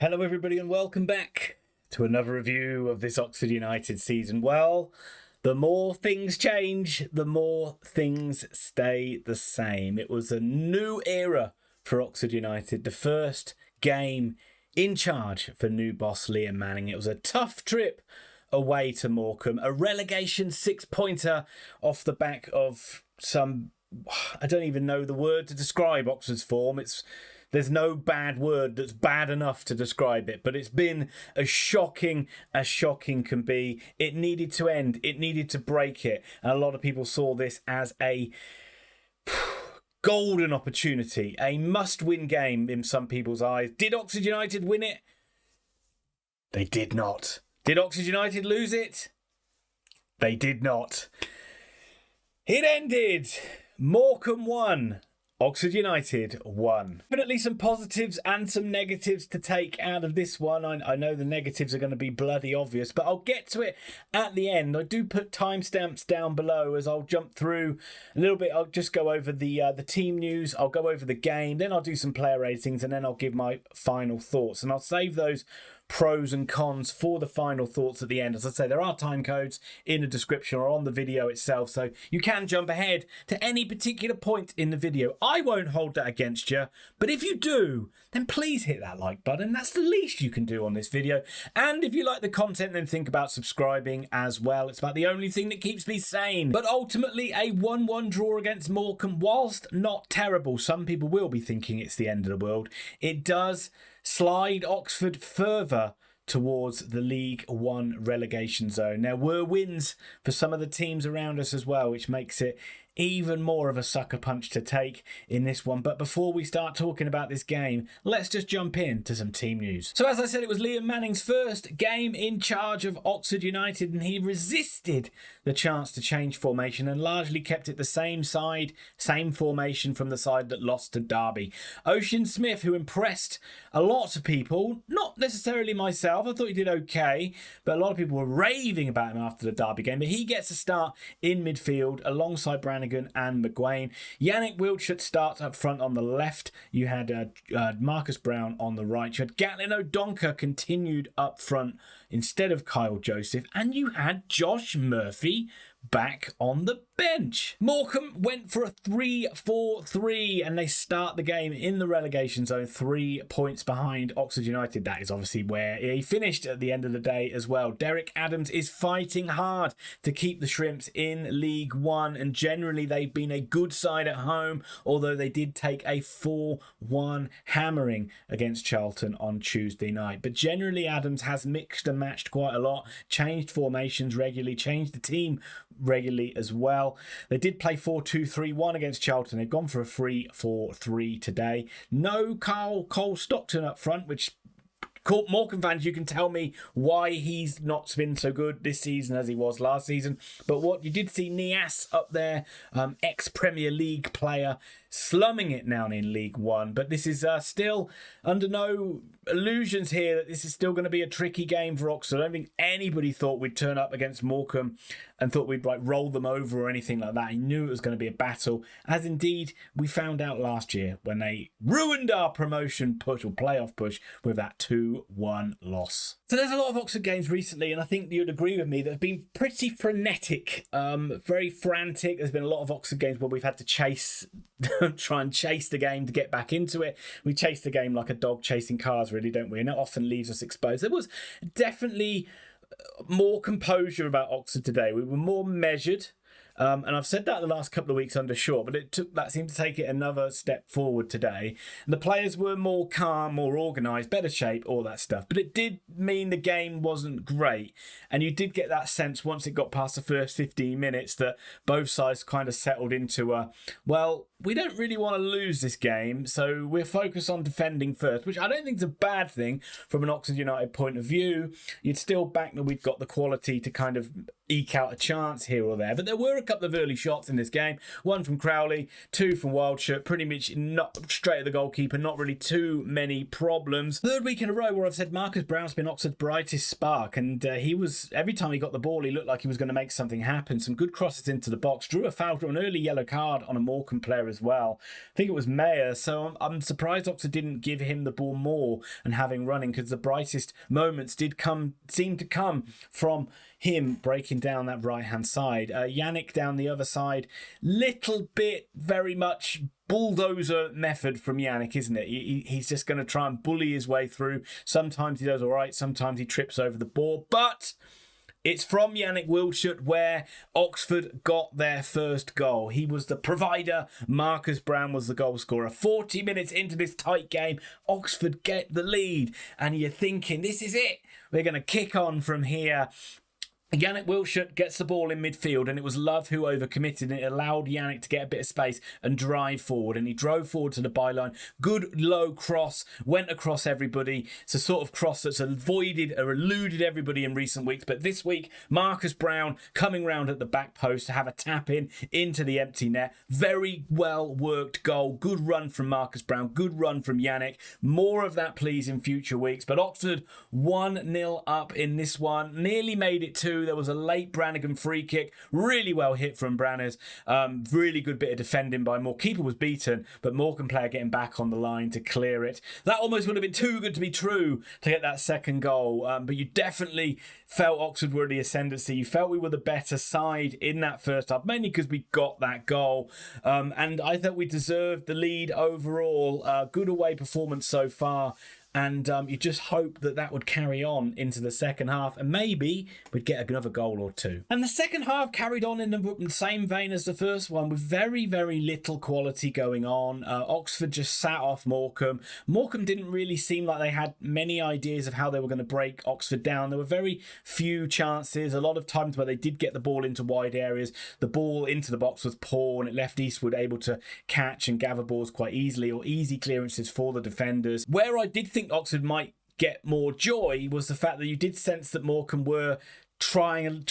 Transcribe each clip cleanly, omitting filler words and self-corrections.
Hello everybody and welcome back to another review of this Oxford United season. Well, the more things change, the more things stay the same. It was a new era for Oxford United, the first game in charge for new boss Liam Manning. It was a tough trip away to Morecambe, a relegation six-pointer off the back of some, I don't even know the word to describe Oxford's form. There's no bad word that's bad enough to describe it, but it's been as shocking can be. It needed to end. It needed to break it. And a lot of people saw this as a golden opportunity, a must-win game in some people's eyes. Did Oxford United win it? They did not. Did Oxford United lose it? They did not. It ended. Morecambe won. Oxford United won. Definitely some positives and some negatives to take out of this one. I know the negatives are going to be bloody obvious, but I'll get to it at the end. I do put timestamps down below as I'll jump through a little bit. I'll just go over the team news. I'll go over the game. Then I'll do some player ratings, and then I'll give my final thoughts. And I'll save those pros and cons for the final thoughts at the end. As I say, there are time codes in the description or on the video itself, so you can jump ahead to any particular point in the video. I won't hold that against you, but if you do, then please hit that like button. That's the least you can do on this video. And if you like the content, then think about subscribing as well. It's about the only thing that keeps me sane. But ultimately, a 1-1 draw against Morecambe, whilst not terrible, some people will be thinking it's the end of the world. It does slide Oxford further towards the League One relegation zone. There were wins for some of the teams around us as well, which makes it even more of a sucker punch to take in this one. But before we start talking about this game, let's just jump into some team news. So as I said, it was Liam Manning's first game in charge of Oxford United, and he resisted the chance to change formation and largely kept it the same side, same formation from the side that lost to Derby. Ocean Smith, who impressed a lot of people, not necessarily myself, I thought he did okay, but a lot of people were raving about him after the Derby game. But he gets a start in midfield alongside Browne and McGuane. Yannick Wildschut starts up front on the left. You had Marcus Browne on the right. You had Gatlin O'Donkor continued up front instead of Kyle Joseph. And you had Josh Murphy back on the bench. Morecambe went for a 3-4-3 and they start the game in the relegation zone, 3 points behind Oxford United. That is obviously where he finished at the end of the day as well. Derek Adams is fighting hard to keep the Shrimps in League One, and generally they've been a good side at home, although they did take a 4-1 hammering against Charlton on Tuesday night. But generally Adams has mixed and matched quite a lot, changed formations regularly, changed the team regularly as well. They did play 4-2-3-1 against Charlton. They've gone for a 3-4-3 today. No Cole Stockton up front, which Morecambe fans, you can tell me why he's not been so good this season as he was last season. But what you did see, Nias up there, ex-Premier League player, slumming it now in League One. But this is still under no illusions here that this is still going to be a tricky game for Oxford. I don't think anybody thought we'd turn up against Morecambe and thought we'd roll them over or anything like that. He knew it was going to be a battle, as indeed we found out last year when they ruined our promotion push or playoff push with that 2-1 loss. So there's a lot of Oxford games recently, and I think you'd agree with me that have been pretty frenetic, very frantic. There's been a lot of Oxford games where we've had to try and chase the game to get back into it. We chase the game like a dog chasing cars, really, don't we? And it often leaves us exposed. There was definitely more composure about Oxford today. We were more measured. And I've said that the last couple of weeks under Shaw, but that seemed to take it another step forward today. And the players were more calm, more organised, better shape, all that stuff. But it did mean the game wasn't great. And you did get that sense once it got past the first 15 minutes that both sides kind of settled into well, we don't really want to lose this game, so we're focused on defending first, which I don't think is a bad thing from an Oxford United point of view. You'd still back that we've got the quality to kind of eke out a chance here or there. But there were a couple of early shots in this game. One from Crowley, two from Wildschut, pretty much not straight at the goalkeeper, not really too many problems. Third week in a row where I've said Marcus Browne's been Oxford's brightest spark, and he was, every time he got the ball, he looked like he was going to make something happen. Some good crosses into the box, drew a foul, drew an early yellow card on a Morecambe player as well. I think it was Mayer, so I'm surprised Oxford didn't give him the ball more and having running, because the brightest moments seem to come from him breaking down that right-hand side. Yannick down the other side, little bit very much bulldozer method from Yannick, isn't it? He's just going to try and bully his way through. Sometimes he does all right, sometimes he trips over the ball, but it's from Yannick Wildschut where Oxford got their first goal. He was the provider. Marcus Browne was the goal scorer. 40 minutes into this tight game, Oxford get the lead, and you're thinking, this is it. We're going to kick on from here. Yannick Wildschut gets the ball in midfield, and it was Love who overcommitted, and it allowed Yannick to get a bit of space and drive forward, and he drove forward to the byline. Good low cross, went across everybody. It's a sort of cross that's avoided or eluded everybody in recent weeks, but this week Marcus Browne coming round at the back post to have a tap in into the empty net. Very well worked goal. Good run from Marcus Browne, good run from Yannick. More of that please in future weeks, but Oxford 1-0 up in this one, nearly made it 2. There was a late Brannigan free kick, really well hit from Branners. Really good bit of defending by Moore. Keeper was beaten, but Morecambe player getting back on the line to clear it. That almost would have been too good to be true to get that second goal. But you definitely felt Oxford were the ascendancy. You felt we were the better side in that first half, mainly because we got that goal. And I thought we deserved the lead overall. Good away performance so far. And you just hope that would carry on into the second half, and maybe we'd get another goal or two. And the second half carried on in the same vein as the first one, with very, very little quality going on. Oxford just sat off Morecambe. Morecambe didn't really seem like they had many ideas of how they were going to break Oxford down. There were very few chances. A lot of times where they did get the ball into wide areas, the ball into the box was poor, and it left Eastwood able to catch and gather balls quite easily, or easy clearances for the defenders. Where I did think Oxford might get more joy was the fact that you did sense that Morecambe were trying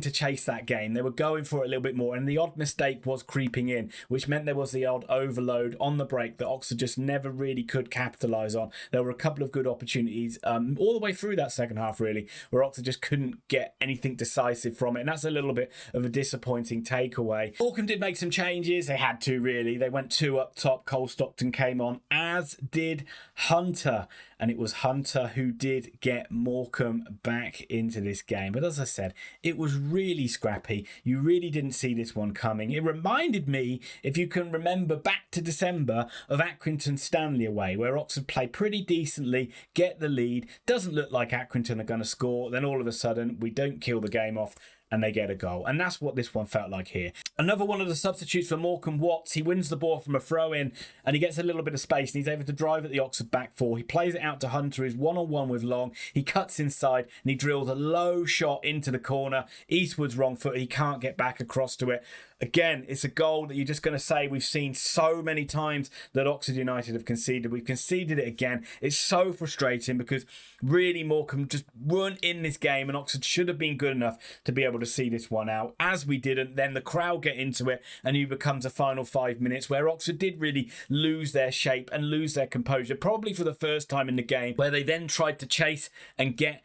to chase that game. They were going for it a little bit more, and the odd mistake was creeping in, which meant there was the odd overload on the break that Oxford just never really could capitalise on. There were a couple of good opportunities all the way through that second half, really, where Oxford just couldn't get anything decisive from it, and that's a little bit of a disappointing takeaway. Morecambe did make some changes. They had to, really. They went 2 up top. Cole Stockton came on, as did Hunter, and it was Hunter who did get Morecambe back into this game. But as I said, it was really scrappy. You really didn't see this one coming. It reminded me, if you can remember back to December, of Accrington Stanley away, where Oxford play pretty decently, get the lead, doesn't look like Accrington are going to score, then all of a sudden we don't kill the game off and they get a goal. And that's what this one felt like here. Another one of the substitutes for Morecambe, Watts, he wins the ball from a throw-in and he gets a little bit of space and he's able to drive at the Oxford back four. He plays it out to Hunter, who's one-on-one with Long. He cuts inside and he drills a low shot into the corner. Eastwood's wrong foot. He can't get back across to it. Again, it's a goal that you're just going to say we've seen so many times that Oxford United have conceded. We've conceded it again. It's so frustrating because really Morecambe just weren't in this game and Oxford should have been good enough to be able to see this one out. As we didn't, then the crowd get into it and it becomes a final 5 minutes where Oxford did really lose their shape and lose their composure, probably for the first time in the game, where they then tried to chase and get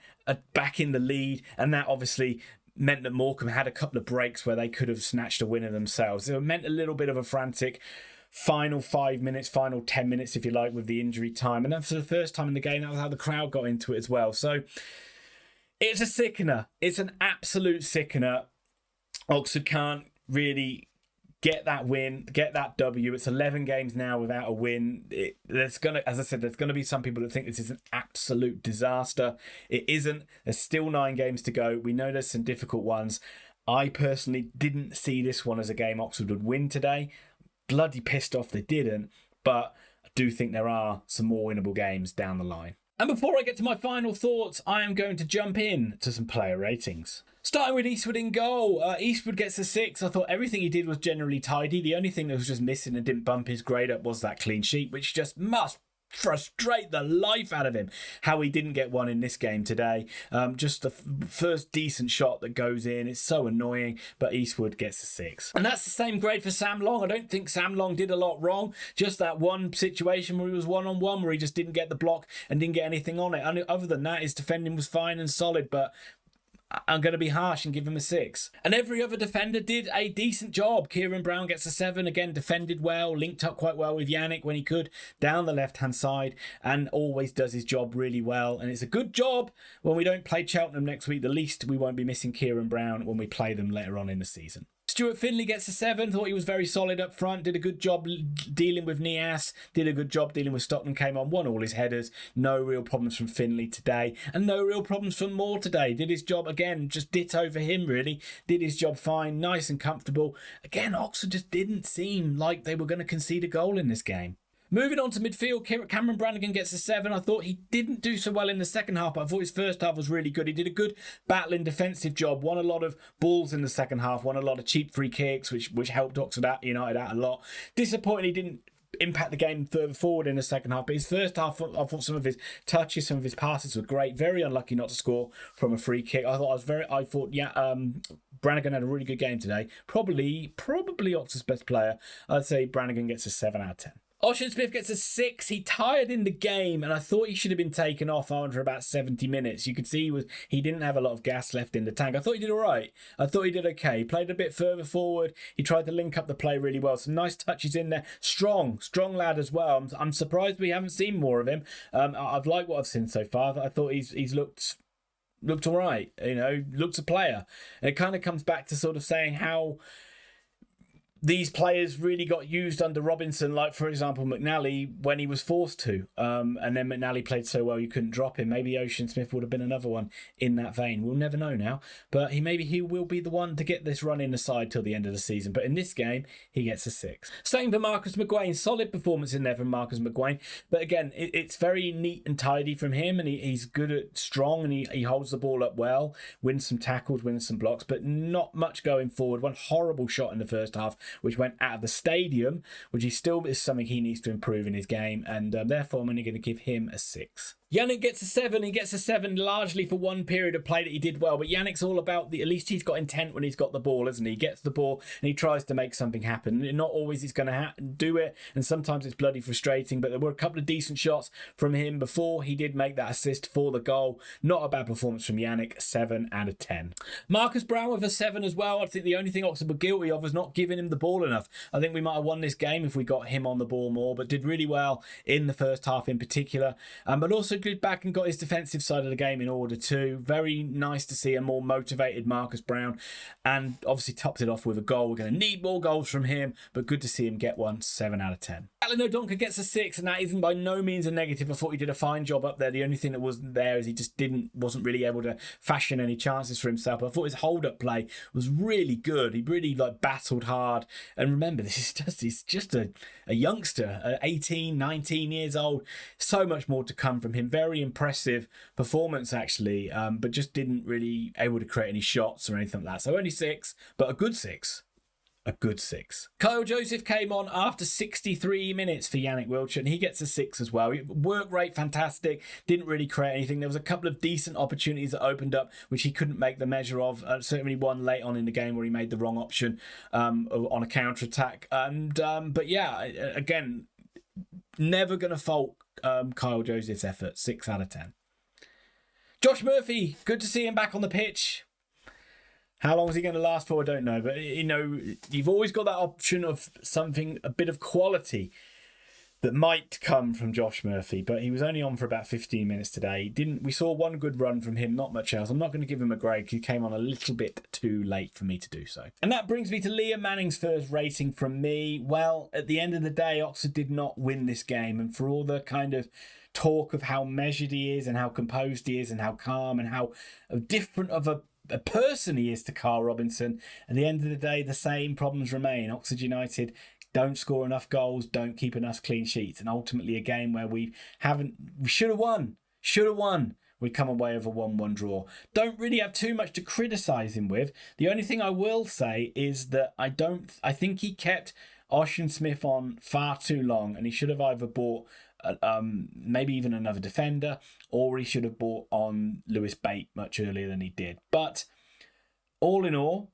back in the lead, and that obviously meant that Morecambe had a couple of breaks where they could have snatched a winner themselves. So it meant a little bit of a frantic final 5 minutes, final 10 minutes, if you like, with the injury time. And then for the first time in the game, that was how the crowd got into it as well. So it's a sickener. It's an absolute sickener. Oxford can't really get that win, get that W. It's 11 games now without a win. There's going to, as I said, there's going to be some people that think this is an absolute disaster. It isn't. There's still 9 games to go. We know there's some difficult ones. I personally didn't see this one as a game Oxford would win today. Bloody pissed off they didn't, but I do think there are some more winnable games down the line. And before I get to my final thoughts, I am going to jump in to some player ratings. Starting with Eastwood in goal. Eastwood gets a 6. I thought everything he did was generally tidy. The only thing that was just missing and didn't bump his grade up was that clean sheet, which just must frustrate the life out of him how he didn't get one in this game today. Just the first decent shot that goes in. It's so annoying, but Eastwood gets a 6. And that's the same grade for Sam Long. I don't think Sam Long did a lot wrong. Just that one situation where he was one-on-one where he just didn't get the block and didn't get anything on it. And other than that, his defending was fine and solid, but I'm going to be harsh and give him a 6. And every other defender did a decent job. Kieran Browne gets a 7. Again, defended well, linked up quite well with Yannick when he could, down the left-hand side, and always does his job really well. And it's a good job when we don't play Cheltenham next week. The least we won't be missing Kieran Browne when we play them later on in the season. Stuart Finley gets a 7. Thought he was very solid up front. Did a good job dealing with Nias. Did a good job dealing with Stockton. Came on, won all his headers. No real problems from Finley today. And no real problems from Moore today. Did his job again. Just ditto for him, really. Did his job fine. Nice and comfortable. Again, Oxford just didn't seem like they were going to concede a goal in this game. Moving on to midfield, Cameron Brannigan gets a 7. I thought he didn't do so well in the second half, but I thought his first half was really good. He did a good battling defensive job, won a lot of balls in the second half, won a lot of cheap free kicks, which helped Oxford United out a lot. Disappointing he didn't impact the game further forward in the second half, but his first half, I thought some of his touches, some of his passes were great. Very unlucky not to score from a free kick. I thought Brannigan had a really good game today. Probably Oxford's best player. I'd say Brannigan gets a 7 out of 10. Ocean Smith gets a 6. He tired in the game, and I thought he should have been taken off after about 70 minutes. You could see he didn't have a lot of gas left in the tank. I thought he did all right. I thought he did okay. He played a bit further forward. He tried to link up the play really well. Some nice touches in there. Strong lad as well. I'm surprised we haven't seen more of him. I've liked what I've seen so far. I thought he's looked all right. Looked a player. And it kind of comes back to sort of saying how these players really got used under Robinson, like, for example, McNally, when he was forced to. And then McNally played so well you couldn't drop him. Maybe Ocean Smith would have been another one in that vein. We'll never know now. But he will be the one to get this run in the side till the end of the season. But in this game, he gets a 6. Same for Marcus McGuane. Solid performance in there from Marcus McGuane. But again, it's very neat and tidy from him. And he's good at strong, and he holds the ball up well. Wins some tackles, wins some blocks. But not much going forward. One horrible shot in the first half, which went out of the stadium, which is something he needs to improve in his game, and therefore I'm only going to give him a 6. Yannick gets a 7. He gets a 7 largely for one period of play that he did well, but Yannick's all about at least he's got intent when he's got the ball, isn't he? He gets the ball and he tries to make something happen. Not always he's going to do it, and sometimes it's bloody frustrating, but there were a couple of decent shots from him before he did make that assist for the goal. Not a bad performance from Yannick. 7 out of 10. Marcus Browne with a 7 as well. I think the only thing Oxford were guilty of was not giving him the ball enough. I think we might have won this game if we got him on the ball more, but did really well in the first half in particular. But also good back and got his defensive side of the game in order too. Very nice to see a more motivated Marcus Browne, and obviously topped it off with a goal. We're going to need more goals from him, but good to see him get one. 7 out of 10. Alan O'Donkor gets a 6, and that isn't by no means a negative. I thought he did a fine job up there. The only thing that wasn't there is he just wasn't really able to fashion any chances for himself. But I thought his hold-up play was really good. He really battled hard. And remember, he's just a youngster, 18, 19 years old. So much more to come from him. Very impressive performance, actually, but just didn't really able to create any shots or anything like that. So only 6, but a good 6. A good 6. Kyle Joseph came on after 63 minutes for Yannick Wildschut, and he gets a 6 as well. Work rate, fantastic. Didn't really create anything. There was a couple of decent opportunities that opened up, which he couldn't make the measure of. Certainly one late on in the game where he made the wrong option on a counter-attack. But yeah, again, never going to fault Kyle Joseph's effort. 6 out of 10. Josh Murphy, good to see him back on the pitch. How long is he going to last for? I don't know. But, you've always got that option of something, a bit of quality that might come from Josh Murphy. But he was only on for about 15 minutes today. We saw one good run from him, not much else. I'm not going to give him a grade because he came on a little bit too late for me to do so. And that brings me to Liam Manning's first rating from me. Well, at the end of the day, Oxford did not win this game. And for all the kind of talk of how measured he is and how composed he is and how calm and how different of a person he is to Carl Robinson, at the end of the day, the same problems remain. Oxford United don't score enough goals, don't keep enough clean sheets, and ultimately a game where we should have won. We come away with a 1-1 draw. Don't really have too much to criticise him with. The only thing I will say is that I think he kept Ocean Smith on far too long, and he should have either brought maybe even another defender, or he should have brought on Lewis Bate much earlier than he did. But all in all,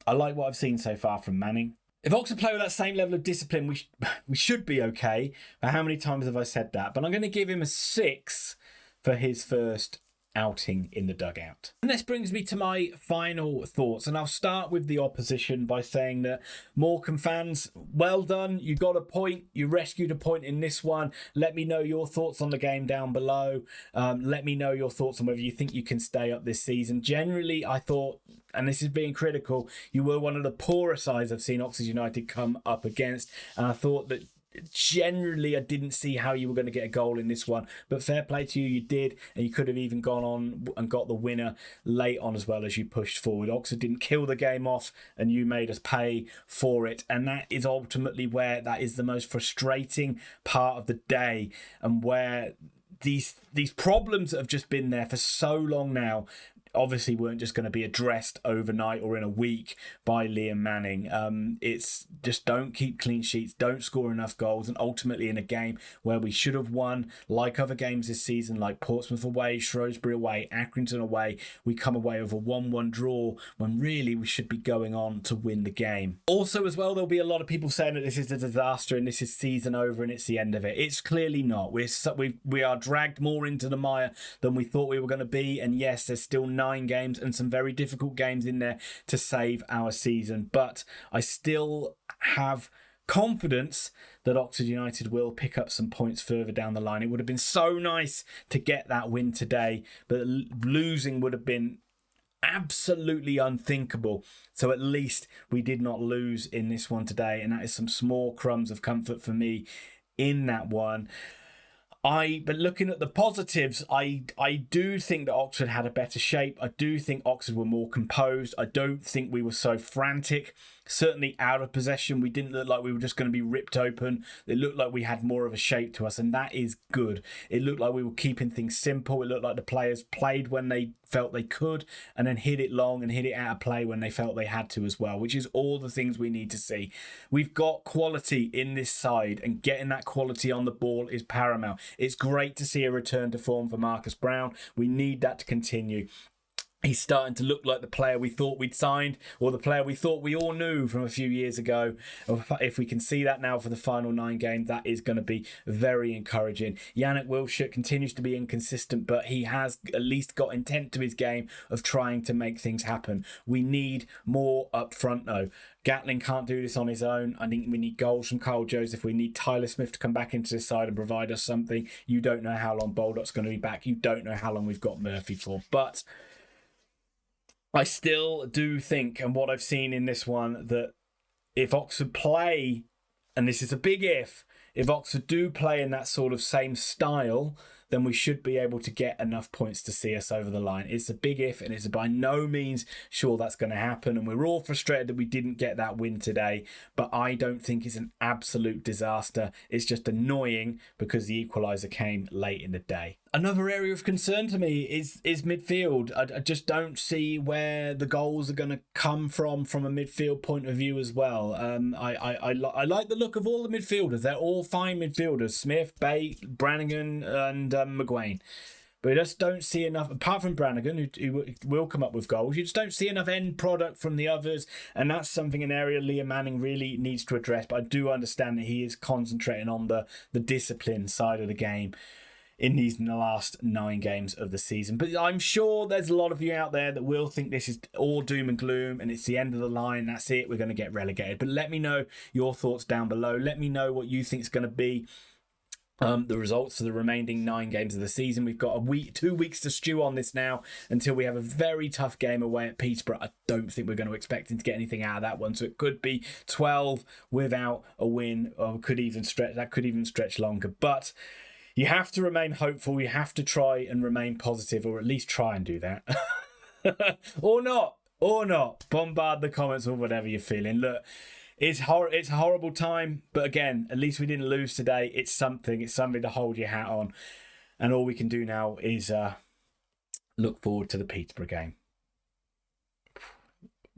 I like what I've seen so far from Manning. If Oxford play with that same level of discipline, we should be okay. But how many times have I said that? But I'm going to give him a 6 for his first outing in the dugout. And this brings me to my final thoughts, and I'll start with the opposition by saying that Morecambe fans, well done, you got a point, you rescued a point in this one. Let me know your thoughts on the game down below. Let me know your thoughts on whether you think you can stay up this season. Generally, I thought, and this is being critical, you were one of the poorer sides I've seen Oxford United come up against, and I thought that generally I didn't see how you were going to get a goal in this one, but fair play to you, you did, and you could have even gone on and got the winner late on as well as you pushed forward. Oxford didn't kill the game off and you made us pay for it, and that is ultimately where that is the most frustrating part of the day, and where these problems that have just been there for so long now obviously weren't just going to be addressed overnight or in a week by Liam Manning. It's just don't keep clean sheets, don't score enough goals, and ultimately in a game where we should have won, like other games this season, like Portsmouth away, Shrewsbury away, Accrington away, we come away with a 1-1 draw when really we should be going on to win the game. Also as well, there'll be a lot of people saying that this is a disaster and this is season over and it's the end of it. It's clearly not. We are dragged more into the mire than we thought we were going to be, and yes, there's still 9 games and some very difficult games in there to save our season, but I still have confidence that Oxford United will pick up some points further down the line. It would have been so nice to get that win today, but losing would have been absolutely unthinkable. So at least we did not lose in this one today, and that is some small crumbs of comfort for me in that one. But looking at the positives, I do think that Oxford had a better shape. I do think Oxford were more composed. I don't think we were so frantic. Certainly out of possession, we didn't look like we were just going to be ripped open. It looked like we had more of a shape to us, and that is good. It looked like we were keeping things simple. It looked like the players played when they felt they could, and then hit it long and hit it out of play when they felt they had to as well, which is all the things we need to see. We've got quality in this side, and getting that quality on the ball is paramount. It's great to see a return to form for Marcus Browne. We need that to continue. He's starting to look like the player we thought we'd signed, or the player we thought we all knew from a few years ago. If we can see that now for the final 9 games, that is going to be very encouraging. Yannick Wildschut continues to be inconsistent, but he has at least got intent to his game of trying to make things happen. We need more up front though. Gatling can't do this on his own. I think we need goals from Kyle Joseph. We need Tyler Smith to come back into this side and provide us something. You don't know how long Baldock's going to be back. You don't know how long we've got Murphy for. But I still do think, and what I've seen in this one, that if Oxford play, and this is a big if Oxford do play in that sort of same style, then we should be able to get enough points to see us over the line. It's a big if, and it's by no means sure that's going to happen. And we're all frustrated that we didn't get that win today, but I don't think it's an absolute disaster. It's just annoying because the equaliser came late in the day. Another area of concern to me is midfield. I just don't see where the goals are going to come from a midfield point of view as well. I like the look of all the midfielders. They're all fine midfielders. Smith, Bate, Brannigan and McGuane. But I just don't see enough, apart from Brannigan, who will come up with goals, you just don't see enough end product from the others. And that's something, an area Liam Manning really needs to address. But I do understand that he is concentrating on the discipline side of the game in the last 9 games of the season. But I'm sure there's a lot of you out there that will think this is all doom and gloom and it's the end of the line, that's it, we're going to get relegated. But let me know your thoughts down below. Let me know what you think is going to be the results for the remaining 9 games of the season. We've got 2 weeks to stew on this now until we have a very tough game away at Peterborough. I don't think we're going to expect him to get anything out of that one, so it could be 12 without a win, or could even stretch longer. But you have to remain hopeful. You have to try and remain positive, or at least try and do that. or not. Bombard the comments or whatever you're feeling. Look, it's a horrible time, but again, at least we didn't lose today. It's something to hold your hat on. And all we can do now is look forward to the Peterborough game.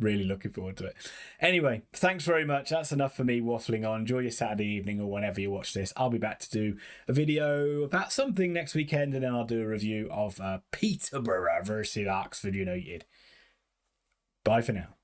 Really looking forward to it. Anyway, thanks very much. That's enough for me waffling on. Enjoy your Saturday evening or whenever you watch this. I'll be back to do a video about something next weekend, and then I'll do a review of Peterborough versus Oxford United. Bye for now.